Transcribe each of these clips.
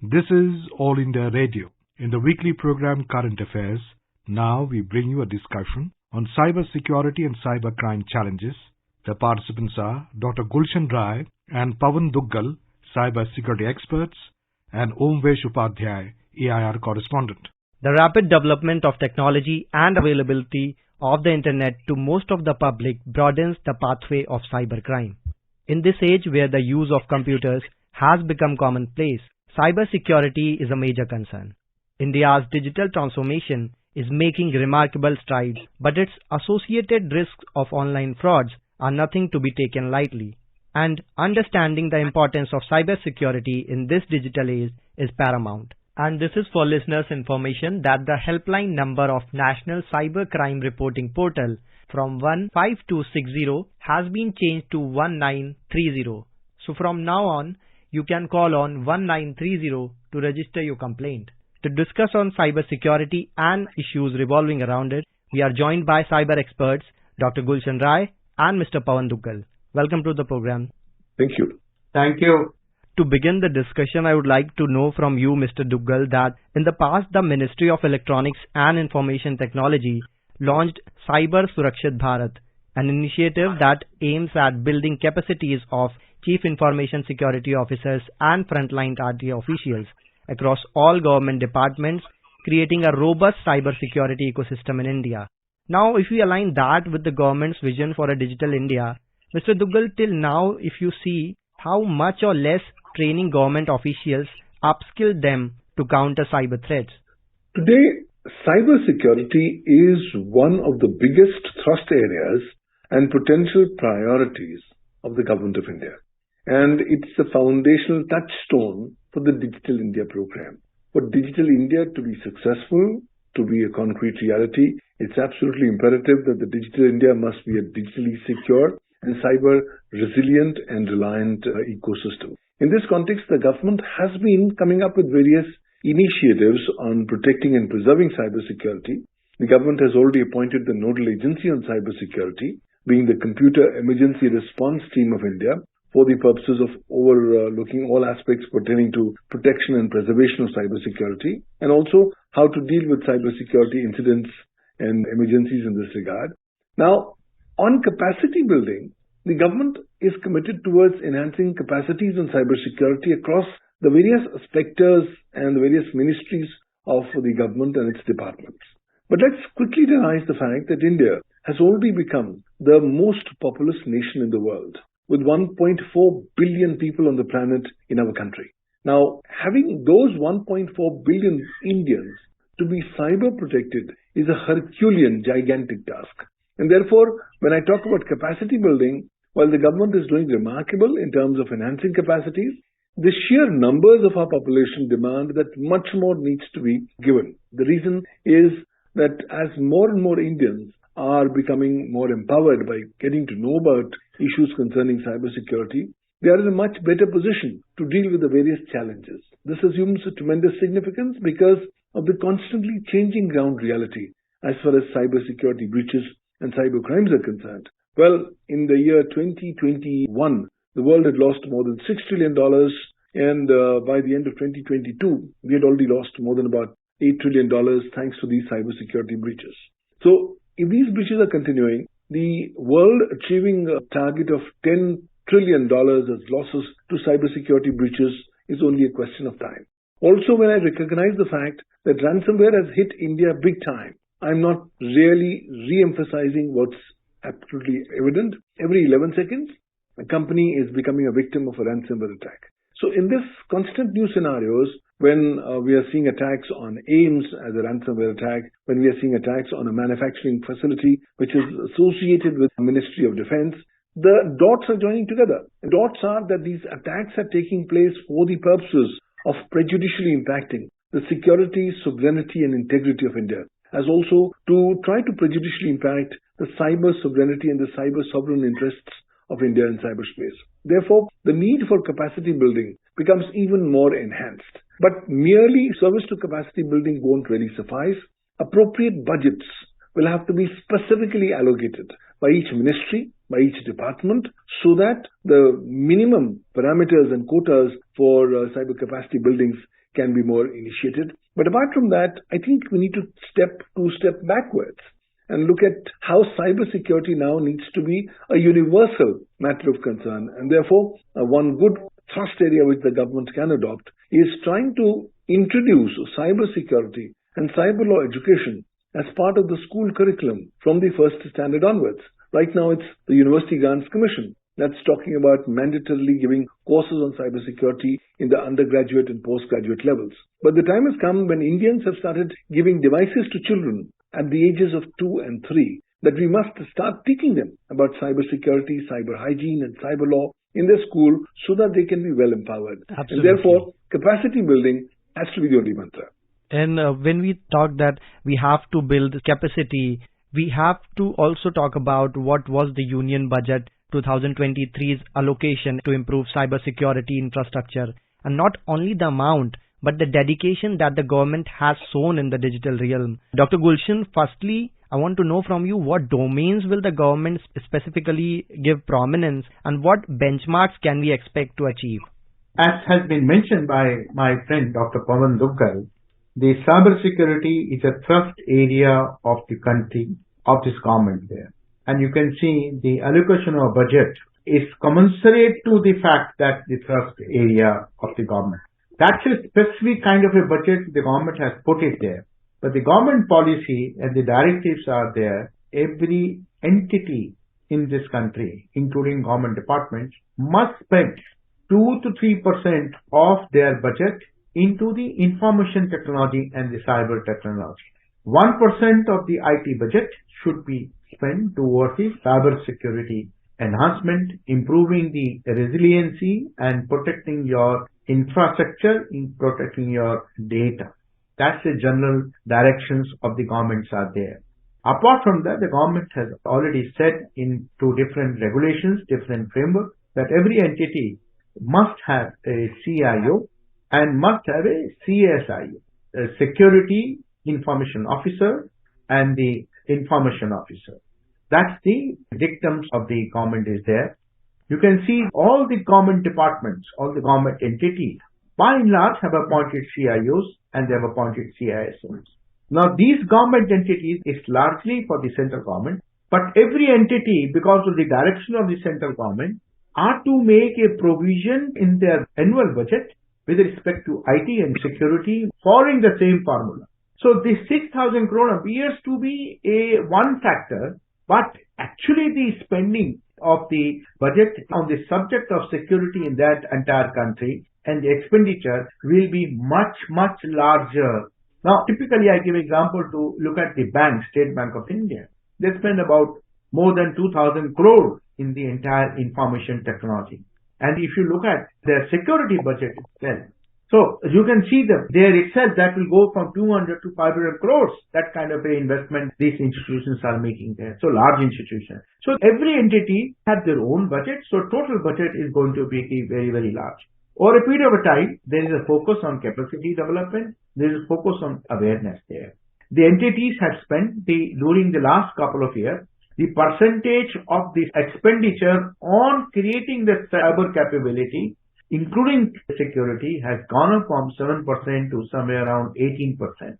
This is All India Radio. In the weekly program Current Affairs, now we bring you a discussion on cyber security and cyber crime challenges. The participants are Dr. Gulshan Rai and Pawan Duggal, cyber security experts, and Omvesh Upadhyay, AIR correspondent. The rapid development of technology and availability of the internet to most of the public broadens the pathway of cybercrime. In this age where the use of computers has become commonplace, cybersecurity is a major concern. India's digital transformation is making remarkable strides, but its associated risks of online frauds are nothing to be taken lightly. And understanding the importance of cybersecurity in this digital age is paramount. And this is for listeners' information that the helpline number of National Cyber Crime Reporting Portal from 15260 has been changed to 1930. So from now on, you can call on 1930 to register your complaint. To discuss on cybersecurity and issues revolving around it, we are joined by cyber experts Dr. Gulshan Rai and Mr. Pawan Duggal. Welcome to the program. Thank you. Thank you. To begin the discussion, I would like to know from you, Mr. Duggal, that in the past the Ministry of Electronics and Information Technology launched Cyber Surakshit Bharat, an initiative that aims at building capacities of Chief Information Security Officers and frontline RT officials across all government departments, creating a robust cybersecurity ecosystem in India. Now, if we align that with the government's vision for a digital India, Mr. Duggal, till now, if you see how much or less training government officials upskill them to counter cyber threats? Today, cybersecurity is one of the biggest thrust areas and potential priorities of the Government of India. And it's a foundational touchstone for the Digital India program. For Digital India to be successful, to be a concrete reality, it's absolutely imperative that the Digital India must be a digitally secure and cyber resilient and reliant ecosystem. In this context, the government has been coming up with various initiatives on protecting and preserving cybersecurity. The government has already appointed the nodal agency on cybersecurity, being the Computer Emergency Response Team of India, for the purposes of overlooking all aspects pertaining to protection and preservation of cybersecurity, and also how to deal with cybersecurity incidents and emergencies in this regard. Now, on capacity building, the government is committed towards enhancing capacities on cybersecurity across the various sectors and the various ministries of the government and its departments. But let's quickly realize the fact that India has already become the most populous nation in the world, with 1.4 billion people on the planet in our country. Now, having those 1.4 billion Indians to be cyber protected is a Herculean, gigantic task. And therefore, when I talk about capacity building, while the government is doing remarkable in terms of enhancing capacities, the sheer numbers of our population demand that much more needs to be given. The reason is that as more and more Indians are becoming more empowered by getting to know about issues concerning cybersecurity, they are in a much better position to deal with the various challenges. This assumes a tremendous significance because of the constantly changing ground reality as far as cybersecurity breaches and cyber crimes are concerned. Well, in the year 2021, the world had lost more than $6 trillion, and by the end of 2022, we had already lost more than about $8 trillion thanks to these cybersecurity breaches. So, if these breaches are continuing, the world achieving a target of $10 trillion as losses to cybersecurity breaches is only a question of time. Also, when I recognize the fact that ransomware has hit India big time, I'm not really re-emphasizing what's absolutely evident. Every 11 seconds, a company is becoming a victim of a ransomware attack. So in this constant new scenarios, when we are seeing attacks on AIIMS as a ransomware attack, when we are seeing attacks on a manufacturing facility which is associated with the Ministry of Defense, the dots are joining together. The dots are that these attacks are taking place for the purposes of prejudicially impacting the security, sovereignty and integrity of India, as also to try to prejudicially impact the cyber sovereignty and the cyber sovereign interests of India in cyberspace. Therefore, the need for capacity building becomes even more enhanced. But merely service to capacity building won't really suffice. Appropriate budgets will have to be specifically allocated by each ministry, by each department, so that the minimum parameters and quotas for cyber capacity buildings can be more initiated. But apart from that, I think we need to step backwards and look at how cybersecurity now needs to be a universal matter of concern. And therefore, one good thrust area which the government can adopt is trying to introduce cybersecurity and cyber law education as part of the school curriculum from the first standard onwards. Right now, it's the University Grants Commission that's talking about mandatorily giving courses on cybersecurity in the undergraduate and postgraduate levels. But the time has come when Indians have started giving devices to children at the ages of 2 and 3 that we must start teaching them about cybersecurity, cyber hygiene and cyber law in their school so that they can be well empowered. Absolutely. And therefore, capacity building has to be the only mantra. And when we talk that we have to build capacity, we have to also talk about what was the Union Budget 2023's allocation to improve cybersecurity infrastructure, and not only the amount but the dedication that the government has shown in the digital realm. Dr. Gulshan, firstly, I want to know from you what domains will the government specifically give prominence and what benchmarks can we expect to achieve? As has been mentioned by my friend Dr. Pawan Duggal, the cybersecurity is a thrust area of the country, of this government there. And you can see the allocation of budget is commensurate to the fact that the thrust area of the government. That's a specific kind of a budget the government has put it there. But the government policy and the directives are there. Every entity in this country, including government departments, must spend 2 to 3% of their budget into the information technology and the cyber technology. 1% of the IT budget should be spent towards the cyber security enhancement, improving the resiliency and protecting your infrastructure, in protecting your data. That's the general directions of the governments are there. Apart from that, the government has already said in 2 different regulations, different frameworks, that every entity must have a CIO and must have a CSIO, a Security Information Officer and the Information Officer. That's the dictums of the government is there. You can see all the government departments, all the government entities, by and large have appointed CIOs and they have appointed CISOs. Now these government entities is largely for the central government, but every entity, because of the direction of the central government, are to make a provision in their annual budget with respect to IT and security following the same formula. So this 6,000 crore appears to be a one factor, but actually the spending of the budget on the subject of security in that entire country and the expenditure will be much, much larger. Now, typically I give example to look at the bank, State Bank of India. They spend about more than 2,000 crore in the entire information technology. And if you look at their security budget itself, so you can see that there itself that will go from 200 to 500 crores, that kind of a investment these institutions are making there. So large institutions. So every entity has their own budget. So total budget is going to be very, very large. Over a period of time, there is a focus on capacity development. There is a focus on awareness there. The entities have spent during the last couple of years, the percentage of the expenditure on creating the cyber capability, including security, has gone up from 7% to somewhere around 18%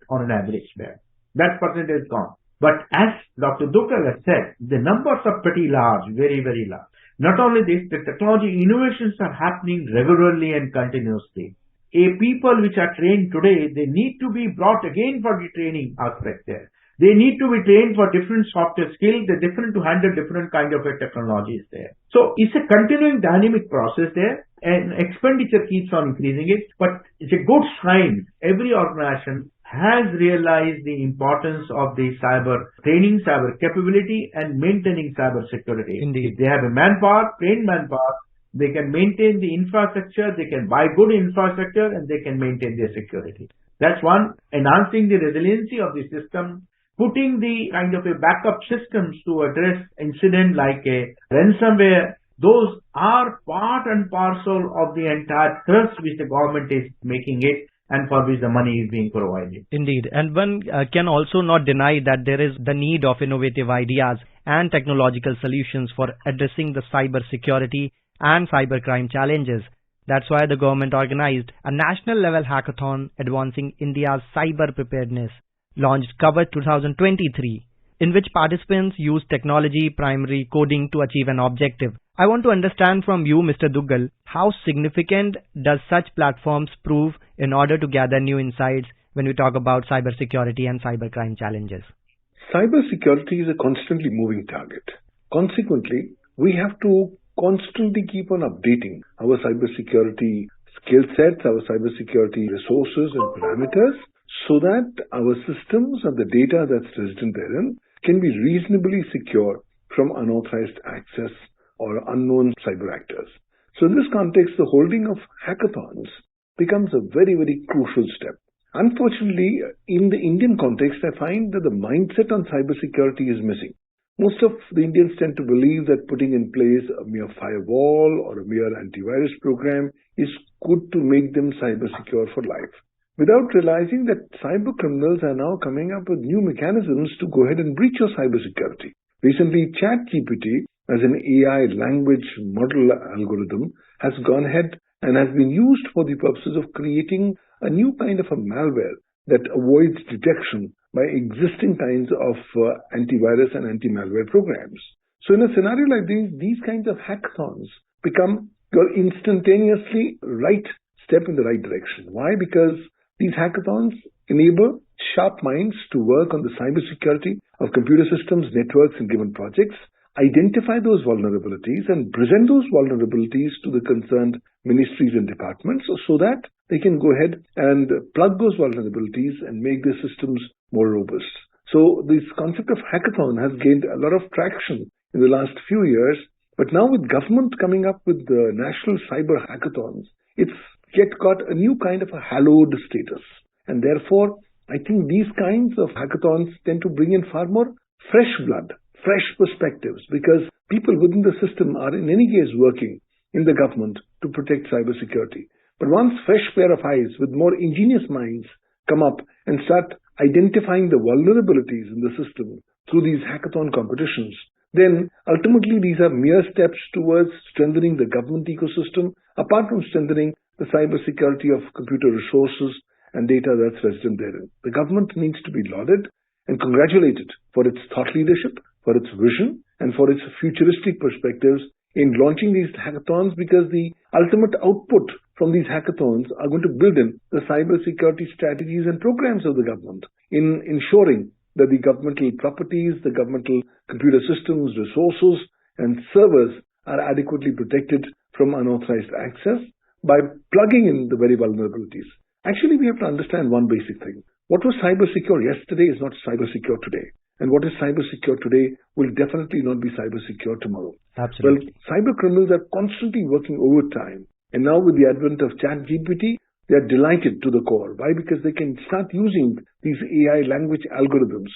on an average there. That percentage is gone. But as Dr. Duggal has said, the numbers are pretty large, very, very large. Not only this, the technology innovations are happening regularly and continuously. People which are trained today, they need to be brought again for the training aspect there. They need to be trained for different software skills. They're different to handle different kind of technologies there. So it's a continuing dynamic process there, and expenditure keeps on increasing it. But it's a good sign. Every organization has realized the importance of the cyber training, cyber capability, and maintaining cyber security. Indeed. If they have a manpower, trained manpower, they can maintain the infrastructure, they can buy good infrastructure, and they can maintain their security. That's one. Enhancing the resiliency of the system, putting the kind of a backup systems to address incident like a ransomware. Those are part and parcel of the entire thrust which the government is making it, and for which the money is being provided. Indeed. And one can also not deny that there is the need of innovative ideas and technological solutions for addressing the cyber security and cybercrime challenges. That's why the government organized a national level hackathon advancing India's cyber preparedness, launched Cover 2023, in which participants used technology, primary coding to achieve an objective. I want to understand from you, Mr. Duggal, how significant does such platforms prove in order to gather new insights when we talk about cybersecurity and cybercrime challenges? Cybersecurity is a constantly moving target. Consequently, we have to constantly keep on updating our cybersecurity skill sets, our cybersecurity resources and parameters, so that our systems and the data that's resident therein can be reasonably secure from unauthorized access or unknown cyber actors. So in this context, the holding of hackathons becomes a very, very crucial step. Unfortunately, in the Indian context, I find that the mindset on cybersecurity is missing. Most of the Indians tend to believe that putting in place a mere firewall or a mere antivirus program is good to make them cyber secure for life, without realizing that cyber criminals are now coming up with new mechanisms to go ahead and breach your cybersecurity. Recently, ChatGPT, as an AI language model algorithm, has gone ahead and has been used for the purposes of creating a new kind of a malware that avoids detection by existing kinds of antivirus and anti-malware programs. So in a scenario like these kinds of hackathons become your instantaneously right step in the right direction. Why? Because these hackathons enable sharp minds to work on the cybersecurity of computer systems, networks, and given projects, identify those vulnerabilities and present those vulnerabilities to the concerned ministries and departments so that they can go ahead and plug those vulnerabilities and make the systems more robust. So this concept of hackathon has gained a lot of traction in the last few years, but now with government coming up with the national cyber hackathons, it's yet got a new kind of a hallowed status. And therefore, I think these kinds of hackathons tend to bring in far more fresh blood, fresh perspectives, because people within the system are in any case working in the government to protect cybersecurity. But once fresh pair of eyes with more ingenious minds come up and start identifying the vulnerabilities in the system through these hackathon competitions, then ultimately these are mere steps towards strengthening the government ecosystem, apart from strengthening the cybersecurity of computer resources and data that's resident therein. The government needs to be lauded and congratulated for its thought leadership, for its vision, and for its futuristic perspectives in launching these hackathons, because the ultimate output from these hackathons are going to build in the cybersecurity strategies and programs of the government in ensuring that the governmental properties, the governmental computer systems, resources, and servers are adequately protected from unauthorized access by plugging in the very vulnerabilities. Actually, we have to understand one basic thing. What was cyber secure yesterday is not cyber secure today. And what is cyber secure today will definitely not be cyber secure tomorrow. Absolutely. Well, cyber criminals are constantly working overtime. And now with the advent of ChatGPT, they are delighted to the core. Why? Because they can start using these AI language algorithms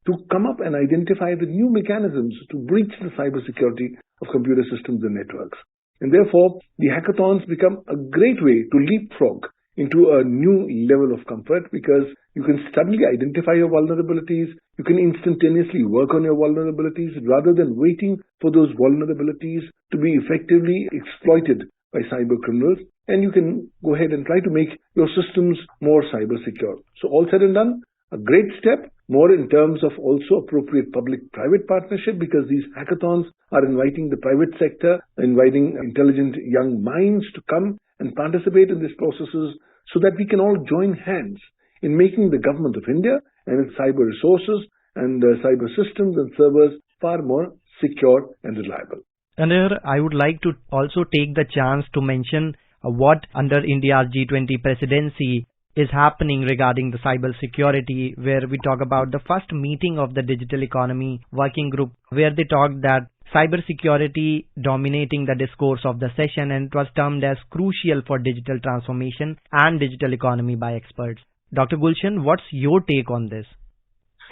to come up and identify the new mechanisms to breach the cybersecurity of computer systems and networks. And therefore, the hackathons become a great way to leapfrog into a new level of comfort, because you can suddenly identify your vulnerabilities, you can instantaneously work on your vulnerabilities rather than waiting for those vulnerabilities to be effectively exploited by cyber criminals, and you can go ahead and try to make your systems more cyber secure. So all said and done, a great step, more in terms of also appropriate public-private partnership, because these hackathons are inviting the private sector, inviting intelligent young minds to come and participate in these processes so that we can all join hands in making the government of India and its cyber resources and cyber systems and servers far more secure and reliable. And here I would like to also take the chance to mention what under India's G20 presidency is happening regarding the cyber security, where we talk about the first meeting of the digital economy working group, where they talked that cyber security dominating the discourse of the session, and it was termed as crucial for digital transformation and digital economy by experts. Dr. Gulshan, what's your take on this?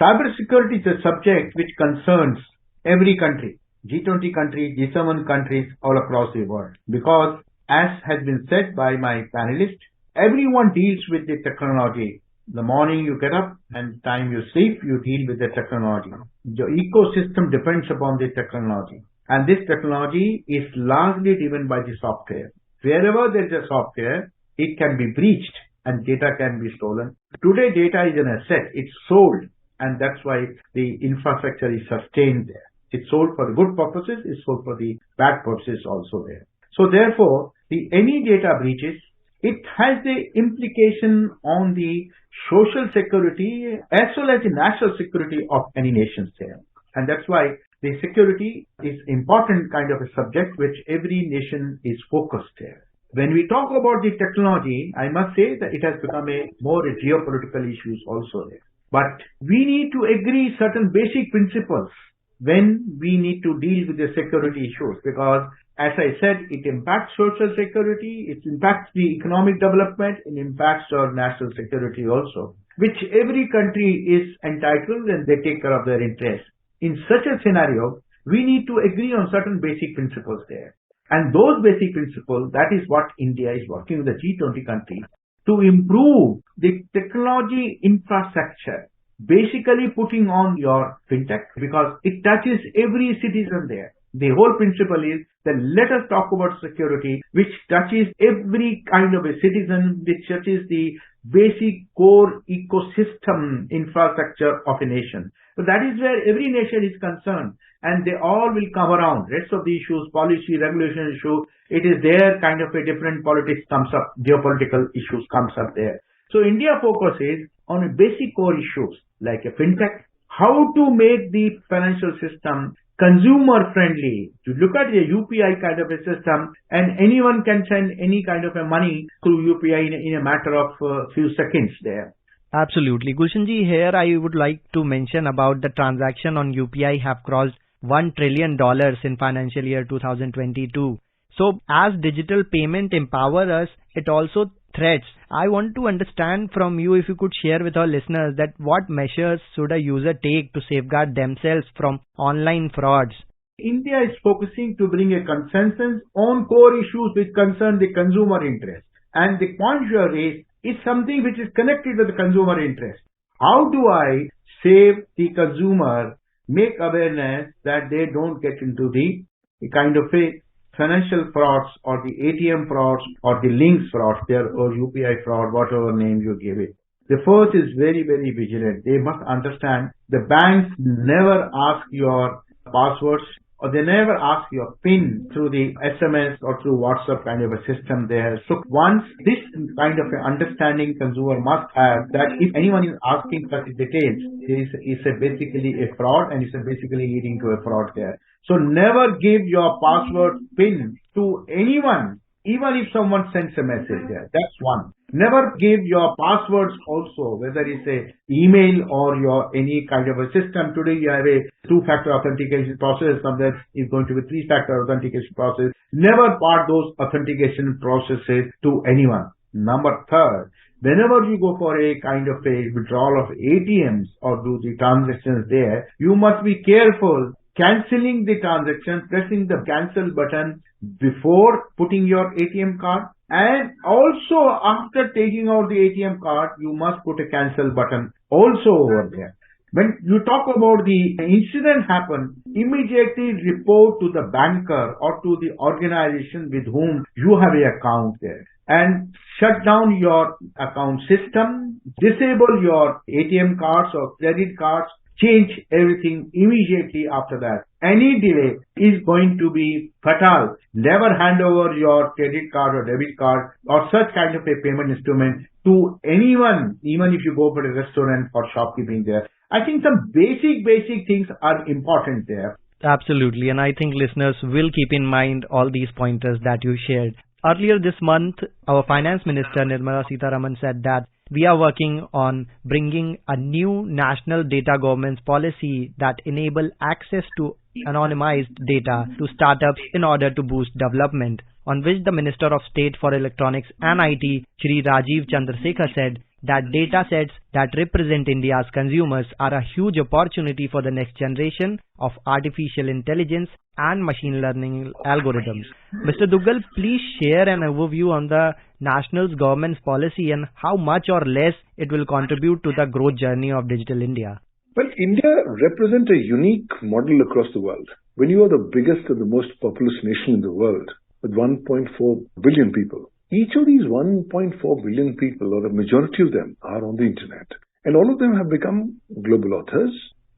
Cybersecurity is a subject which concerns every country, G20 countries, G7 countries all across the world. Because, as has been said by my panelists, everyone deals with the technology. The morning you get up and the time you sleep, you deal with the technology. The ecosystem depends upon the technology. And this technology is largely driven by the software. Wherever there is a software, it can be breached and data can be stolen. Today, data is an asset. It's sold, and that's why the infrastructure is sustained there. It's sold for the good purposes. It's sold for the bad purposes also there. So therefore, any data breaches, it has the implication on the social security as well as the national security of any nation there. And that's why the security is important kind of a subject which every nation is focused there. When we talk about the technology, I must say that it has become more geopolitical issues also there. But we need to agree certain basic principles when we need to deal with the security issues, because as I said, it impacts social security, it impacts the economic development, it impacts our national security also, which every country is entitled and they take care of their interests. In such a scenario, we need to agree on certain basic principles there. And those basic principles, that is what India is working with the G20 countries to improve the technology infrastructure, basically putting on your fintech, because it touches every citizen there. The whole principle is that let us talk about security, which touches every kind of a citizen, which touches the basic core ecosystem infrastructure of a nation. So that is where every nation is concerned, and they all will come around. Rest of the issues, policy, regulation issue, it is there kind of a different politics comes up, geopolitical issues comes up there. So India focuses on a basic core issues like a fintech, how to make the financial system consumer friendly. To look at a UPI kind of a system, and anyone can send any kind of a money through UPI in a matter of few seconds there. Absolutely. Gulshanji, here I would like to mention about the transaction on UPI have crossed $1 trillion in financial year 2022. So as digital payment empower us, it also threats. I want to understand from you, if you could share with our listeners, that what measures should a user take to safeguard themselves from online frauds? India is focusing to bring a consensus on core issues which concern the consumer interest. And the point you have raised is something which is connected with the consumer interest. How do I save the consumer, make awareness that they don't get into the kind of a financial frauds or the ATM frauds or the links frauds there, or UPI fraud, whatever name you give it. The first is very, very vigilant. They must understand the banks never ask your passwords, or they never ask your PIN through the SMS or through WhatsApp kind of a system there. So once this kind of an understanding consumer must have, that if anyone is asking such details, it's basically a fraud, and it's basically leading to a fraud there. So never give your password PIN to anyone, even if someone sends a message there. That's one. Never give your passwords also, whether it's a email or your any kind of a system. Today you have a two-factor authentication process, sometimes is going to be three-factor authentication process. Never part those authentication processes to anyone. Number third, whenever you go for a kind of a withdrawal of ATMs or do the transactions there, you must be careful cancelling the transaction, pressing the cancel button before putting your ATM card, and also after taking out the ATM card, you must put a cancel button also over there. When you talk about the incident happen, immediately report to the banker or to the organization with whom you have an account there, and shut down your account system, disable your ATM cards or credit cards, change everything immediately after that. Any delay is going to be fatal. Never hand over your credit card or debit card or such kind of a payment instrument to anyone, even if you go for a restaurant or shopkeeping there. I think some basic things are important there. Absolutely, and I think listeners will keep in mind all these pointers that you shared. Earlier this month, our Finance Minister Nirmala Sitharaman said that we are working on bringing a new national data governance policy that enable access to anonymized data to startups in order to boost development, on which the Minister of State for Electronics and IT, Shri Rajiv Chandrasekhar, said that data sets that represent India's consumers are a huge opportunity for the next generation of artificial intelligence and machine learning algorithms. Mr. Duggal, please share an overview on the national government's policy and how much or less it will contribute to the growth journey of Digital India. Well, India represents a unique model across the world. When you are the biggest and the most populous nation in the world, with 1.4 billion people. Each of these 1.4 billion people, or a majority of them, are on the internet. And all of them have become global authors,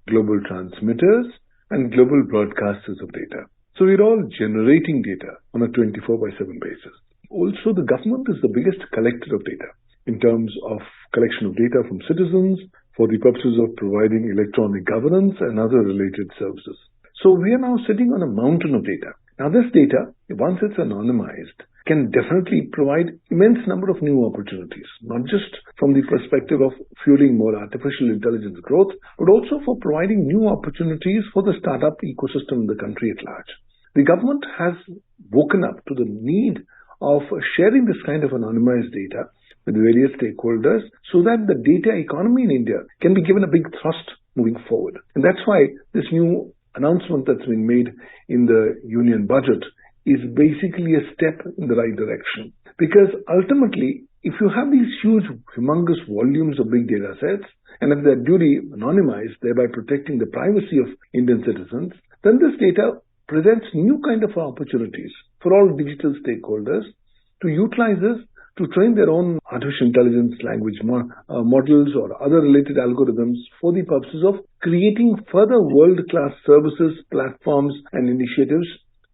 global transmitters, and global broadcasters of data. So we're all generating data on a 24/7 basis. Also, the government is the biggest collector of data in terms of collection of data from citizens for the purposes of providing electronic governance and other related services. So we are now sitting on a mountain of data. Now this data, once it's anonymized, can definitely provide immense number of new opportunities, not just from the perspective of fueling more artificial intelligence growth, but also for providing new opportunities for the startup ecosystem in the country at large. The government has woken up to the need of sharing this kind of anonymized data with various stakeholders so that the data economy in India can be given a big thrust moving forward. And that's why this new announcement that's been made in the union budget is basically a step in the right direction. Because ultimately, if you have these huge, humongous volumes of big data sets, and if they're duly anonymized, thereby protecting the privacy of Indian citizens, then this data presents new kind of opportunities for all digital stakeholders to utilize this to train their own artificial intelligence language models or other related algorithms for the purposes of creating further world-class services, platforms, and initiatives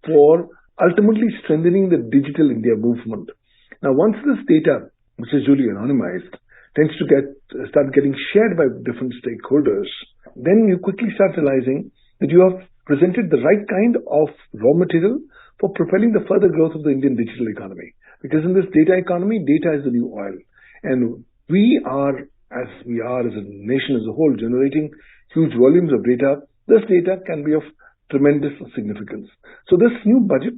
for ultimately strengthening the digital India movement. Now, once this data, which is duly anonymized, tends to start getting shared by different stakeholders, then you quickly start realizing that you have presented the right kind of raw material for propelling the further growth of the Indian digital economy. Because in this data economy, data is the new oil. And we are, as a nation as a whole, generating huge volumes of data. This data can be of tremendous significance. So this new budget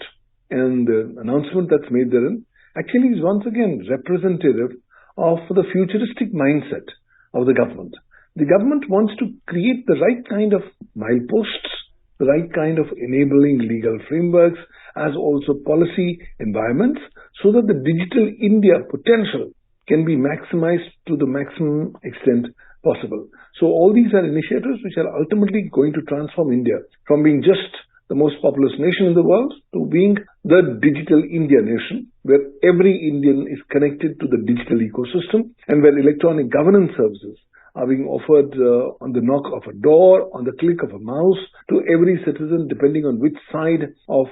and the announcement that's made therein actually is once again representative of the futuristic mindset of the government. The government wants to create the right kind of mileposts, the right kind of enabling legal frameworks, as also policy environments, so that the digital India potential can be maximized to the maximum extent possible. So all these are initiatives which are ultimately going to transform India from being just the most populous nation in the world to being the digital India nation, where every Indian is connected to the digital ecosystem and where electronic governance services are being offered on the knock of a door, on the click of a mouse, to every citizen, depending on which side of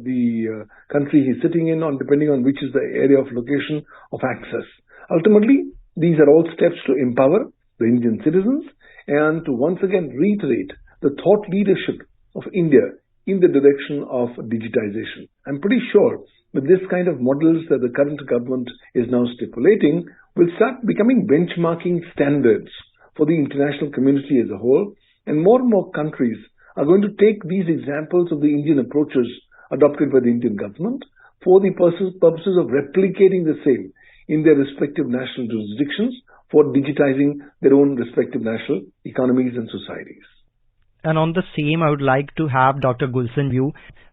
the country he's sitting in, or depending on which is the area of location of access. Ultimately, these are all steps to empower the Indian citizens and to once again reiterate the thought leadership of India in the direction of digitization. I'm pretty sure that this kind of models that the current government is now stipulating will start becoming benchmarking standards for the international community as a whole, and more countries are going to take these examples of the Indian approaches adopted by the Indian government for the purposes of replicating the same in their respective national jurisdictions for digitizing their own respective national economies and societies. And on the same, I would like to have Dr. Gulshan view.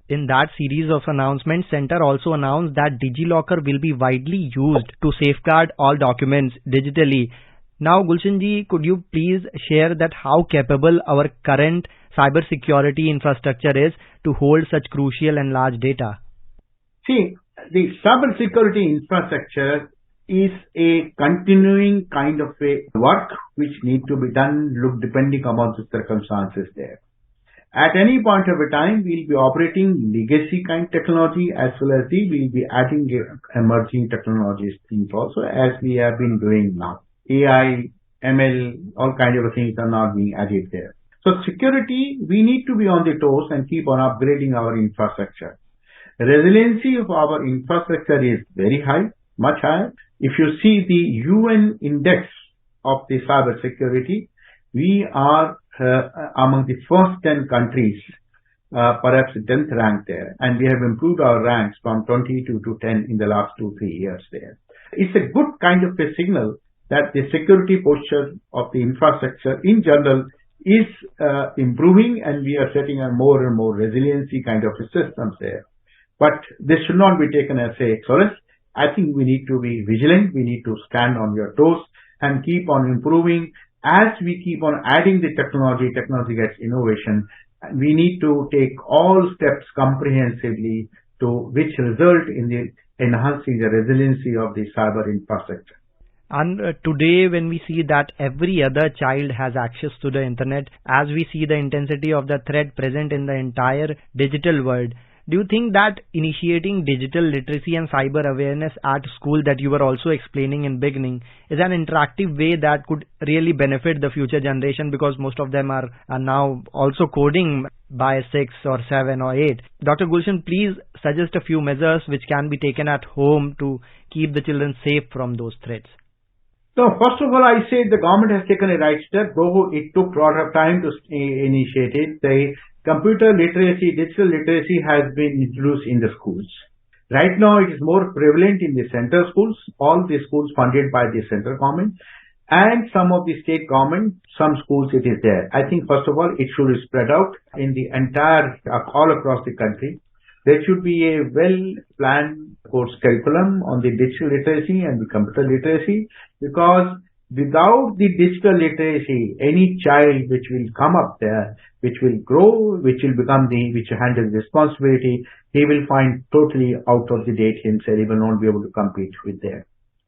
In that series of announcements, Center also announced that DigiLocker will be widely used to safeguard all documents digitally. Now, Gulshanji, could you please share that how capable our current cybersecurity infrastructure is to hold such crucial and large data? See, the cybersecurity infrastructure is a continuing kind of a work which need to be done depending upon the circumstances there. At any point of a time, we'll be operating legacy kind technology as well as we'll be adding emerging technologies things also, as we have been doing now. AI, ML, all kind of things are now being added there. So security, we need to be on the toes and keep on upgrading our infrastructure. Resiliency of our infrastructure is very high, much higher. If you see the UN index of the cyber security, we are among the first 10 countries, perhaps 10th rank there, and we have improved our ranks from 22 to 10 in the last 2-3 years there. It's a good kind of a signal that the security posture of the infrastructure in general is improving, and we are setting a more and more resiliency kind of a systems there. But this should not be taken as a solace. I think we need to be vigilant. We need to stand on your toes and keep on improving. As we keep on adding the technology gets innovation. We need to take all steps comprehensively which result in the enhancing the resiliency of the cyber infrastructure. And today when we see that every other child has access to the internet, as we see the intensity of the threat present in the entire digital world, do you think that initiating digital literacy and cyber awareness at school that you were also explaining in beginning is an interactive way that could really benefit the future generation, because most of them are now also coding by 6 or 7 or 8. Dr. Gulshan, please suggest a few measures which can be taken at home to keep the children safe from those threats. So first of all, I say the government has taken a right step, though it took a lot of time to initiate it. The computer literacy, digital literacy has been introduced in the schools. Right now, it is more prevalent in the central schools, all the schools funded by the central government, and some of the state government, some schools it is there. I think first of all, it should spread out in the entire, all across the country. There should be a well-planned course curriculum on the digital literacy and the computer literacy, because without the digital literacy, any child which will come up there, which will grow, which will handle responsibility, he will find totally out of the date himself. He will not be able to compete with them.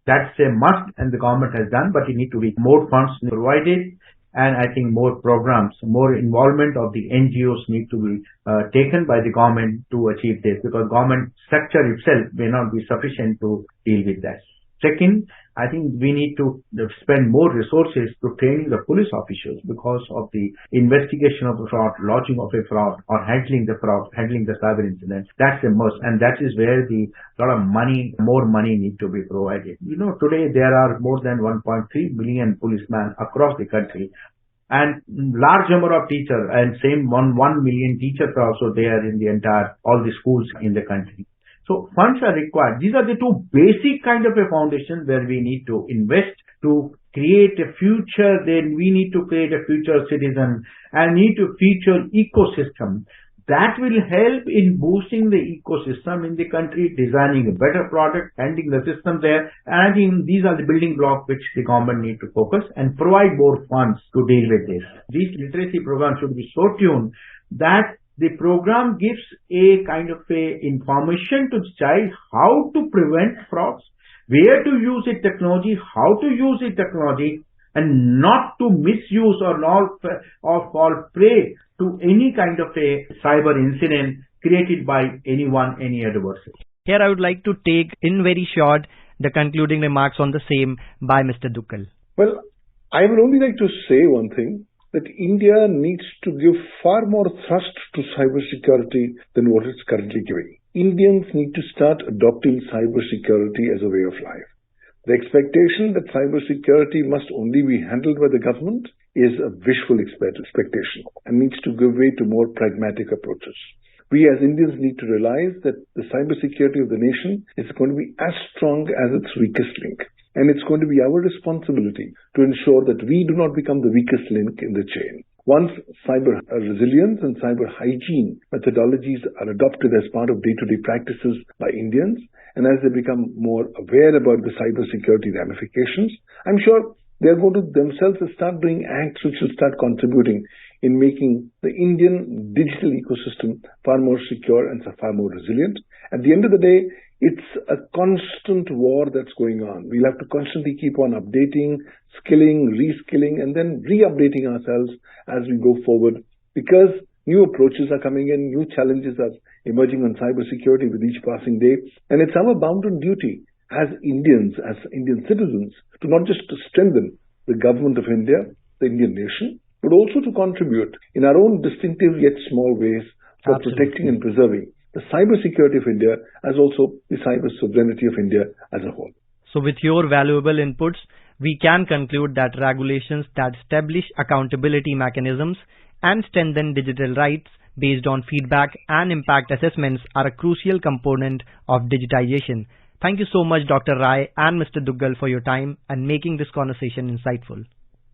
That's a must, and the government has done, but it need to be more funds provided, and I think more programs, more involvement of the NGOs need to be taken by the government to achieve this, because government structure itself may not be sufficient to deal with that. Second, I think we need to spend more resources to training the police officials because of the investigation of the fraud, lodging of a fraud, or handling the fraud, handling the cyber incident. That's a must, and that is where the lot of money, more money need to be provided. You know, today there are more than 1.3 million policemen across the country, and large number of teachers, and same 1 million teachers are also there in the entire, all the schools in the country. So funds are required. These are the two basic kind of a foundation where we need to invest to create a future. Then we need to create a future citizen and need to future ecosystem that will help in boosting the ecosystem in the country, designing a better product, handling the system there. And I think these are the building blocks which the government need to focus and provide more funds to deal with this. These literacy programs should be so tuned that the program gives a kind of a information to the child how to prevent frauds, where to use the technology, how to use the technology, and not to misuse or fall prey to any kind of a cyber incident created by anyone, any adversary. Here I would like to take in very short the concluding remarks on the same by Mr. Dukkal. Well, I would only like to say one thing, that India needs to give far more thrust to cybersecurity than what it's currently giving. Indians need to start adopting cybersecurity as a way of life. The expectation that cybersecurity must only be handled by the government is a wishful expectation and needs to give way to more pragmatic approaches. We as Indians need to realize that the cybersecurity of the nation is going to be as strong as its weakest link. And it's going to be our responsibility to ensure that we do not become the weakest link in the chain. Once cyber resilience and cyber hygiene methodologies are adopted as part of day-to-day practices by Indians, and as they become more aware about the cybersecurity ramifications, I'm sure they're going to themselves start doing acts which will start contributing in making the Indian digital ecosystem far more secure and far more resilient. At the end of the day, it's a constant war that's going on. We'll have to constantly keep on updating, skilling, reskilling, and then re-updating ourselves as we go forward, because new approaches are coming in, new challenges are emerging on cybersecurity with each passing day. And it's our bounden duty as Indians, as Indian citizens, to not just to strengthen the government of India, the Indian nation, but also to contribute in our own distinctive yet small ways for protecting and preserving the cybersecurity of India, as also the cyber sovereignty of India as a whole. So with your valuable inputs, we can conclude that regulations that establish accountability mechanisms and strengthen digital rights based on feedback and impact assessments are a crucial component of digitization. Thank you so much, Dr. Rai and Mr. Duggal, for your time and making this conversation insightful.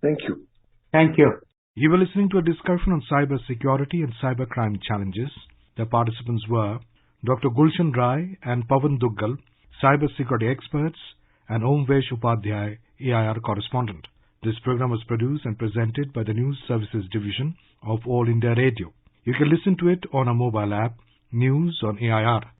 Thank you. Thank you. You were listening to a discussion on cyber security and cybercrime challenges. The participants were Dr. Gulshan Rai and Pawan Duggal, cyber security experts, and Omvesh Upadhyay, AIR correspondent. This program was produced and presented by the News Services Division of All India Radio. You can listen to it on our mobile app, News on AIR.